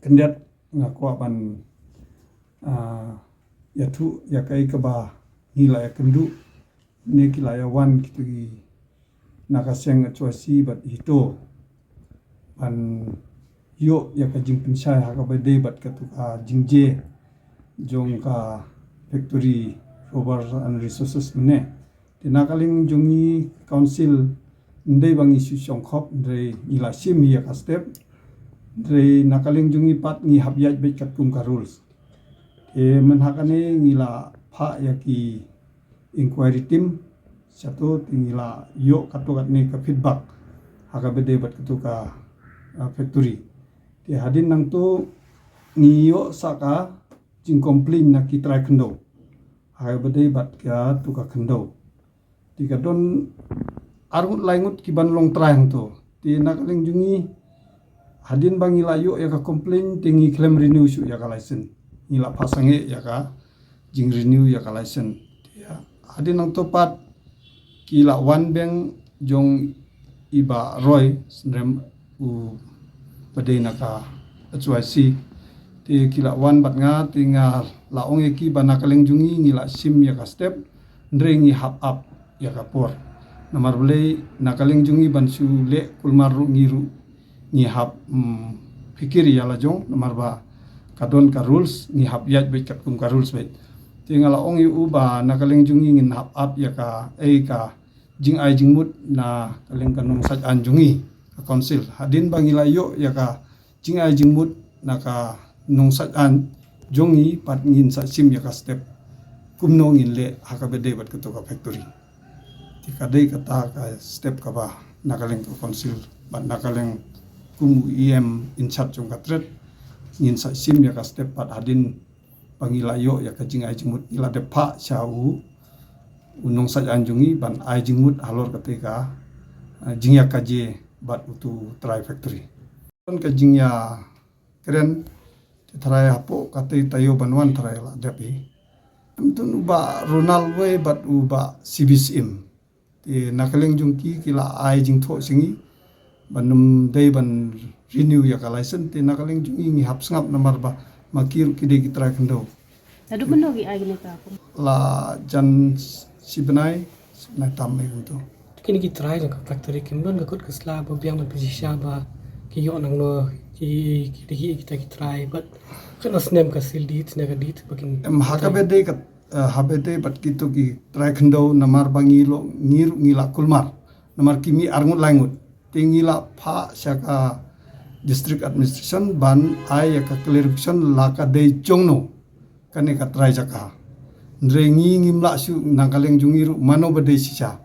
kendiat ngaku aban ya tu ya kai keba ngila ya kendu ne kila ya wan gitu gi nakaseng acuasi bat hito ban yo ya ka jing pinsai ha ka bade bat ka tu ka jingje jong ka factory over and resources ne tinakaling jongi council ndai bang isu songkhop ndai ila sim ya ka step ndai nakaling jongi pat ngi habyaj bet kat kum ka rules menhakane ngila pha ya ki inquiry team satu tingila yo katu kat ni ka feedback haka bede bat katu ka factory ti hadin nang tu ngiyo saka jing complain na ki try kendo haka bede bat ka tu ka kendo ti kadon arut laingut ki ban long try hang tu ti nakaling jungi hadin bangila yo ya ka complain tingi claim renew su ya ka license ngila pasange ya ka jing renew ya ka license ya hadin nang tu pat kila wan beng jong iba roy sendrem u padai naka acuasi ti kila wan bat nga tinga laong eki banakaling jungi ngila sim ya ka step ndrengi hap up ya ka por namar belai nakaling jungi ban su le kulmaru ngiru ngi hap fikiri ya la jong namar ba kadon ka rules ngi hap yaj bet kat kum ka rules bet tinga laong yu ba nakaling jungi ngin hap up ya ka ka jing ai jing mut na kaleng kanong sat anjungi ka council hadin bangila yo ya ka jing ai jing mut na ka nong sat an jongi pat ngin sa sim ya ka step kumno ngin le haka bede bat ketu ka factory ti kadai kata ka step ka ba nakaleng ka council bat nakaleng kum em in charge jong ka tret ngin sa sim ya ka step pat hadin bangila yo ya ka jing ai jing mut ila de pa chau unong saj anjungi ban ai jingmut halor ketika jingya kaje bat utu try factory kon ka jingya keren try hapo kate tayo banwan try la depi tun ba ronald we bat uba cbsim ti nakaling jungki kila ai jing tho singi banum dei ban renew ya ka license ti nakaling jungi ngi hap sngap namar ba makir kide ki try kendo adu meno gi ai ne ka la jan Sibenai tamai untuk. Kini kita try nak factory kimlon ngikut ke slab biang na posisi ba ki yo nang no ki kita try but kan asnem ka sil dit na ka dit bakin hakabede ka habede bat kitu ki try khendo namar bangilo ngila kulmar namar kimi arngut langut tingila pha syaka district administration ban ai ka clarification laka de jongno kane ka try jaka ndrengi ngimla su nangkaleng jungiru mano bade sisa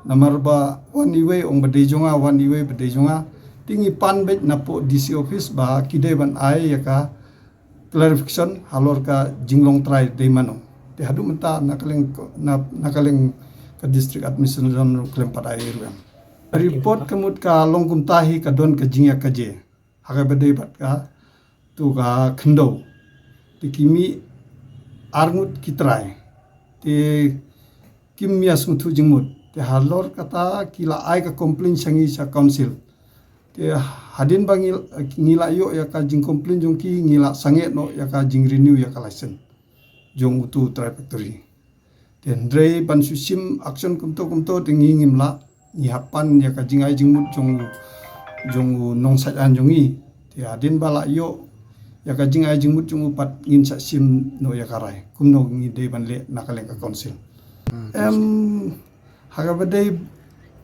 namar ba wan iwe ong bade jonga wan iwe bade jonga tingi pan bet napo DC office ba kide ban ai ya ka clarification halor ka jinglong try de mano te hadu menta nakaleng ka district administration claim pada air report kemut ka longkum tahi ka don ka jingya kaje haga bade bat ka tu ka khendo tikimi arngut kitrai te kimia smutu jingmut te halor kata kila ai ka complain sangi sa council te hadin bangil ngila yo ya ka jing complain jongki ngila sange no ya ka jing renew ya ka license jong utu try factory te ndrei ban susim action kumto tingi ngimla ngi hapan ya ka jing ai jingmut jong nong sat an jongi te hadin bala yo ya ka jing ai jing mut jung pat ngin sa sim no ya karai kumno ngi de ban le nakaleng ka council haga bade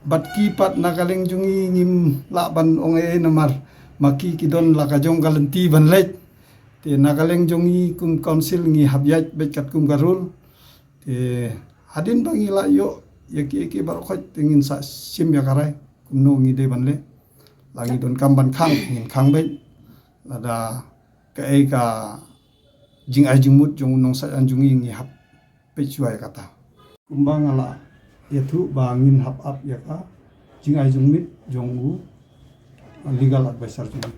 bat ki pat nakaleng jungi ngim la ban onge namar maki kidon la ka jong galenti ban le te nakaleng jongi kum council ngi habyat bet kat kum garul te hadin bangi la yo ya ki bar khot ngin sa sim ya karai kumno ngi de ban le langi don kamban khang ngin khang bet lada ka jing ai jing mut jong nong sa anjungi ngi hap pe chuai kata kumbang ala yatu bangin hap up ya ka jing ai jing mit jong u legal advisor jong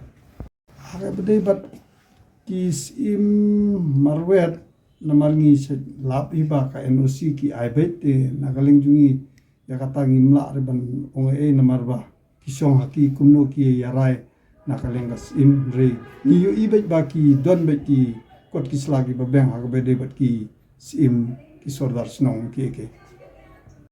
hare bede bat kis im marwet namar ngi lap iba ka NOC ki ai bet nagaling jungi ya kata ngimla reban ong namar ba kisong haki kumno ki yarai nakalenga sim re ni yo ibet ba ki don bet ki kot ki slagi ba beng ha ba de bat ki sim ki sordar snong ki ke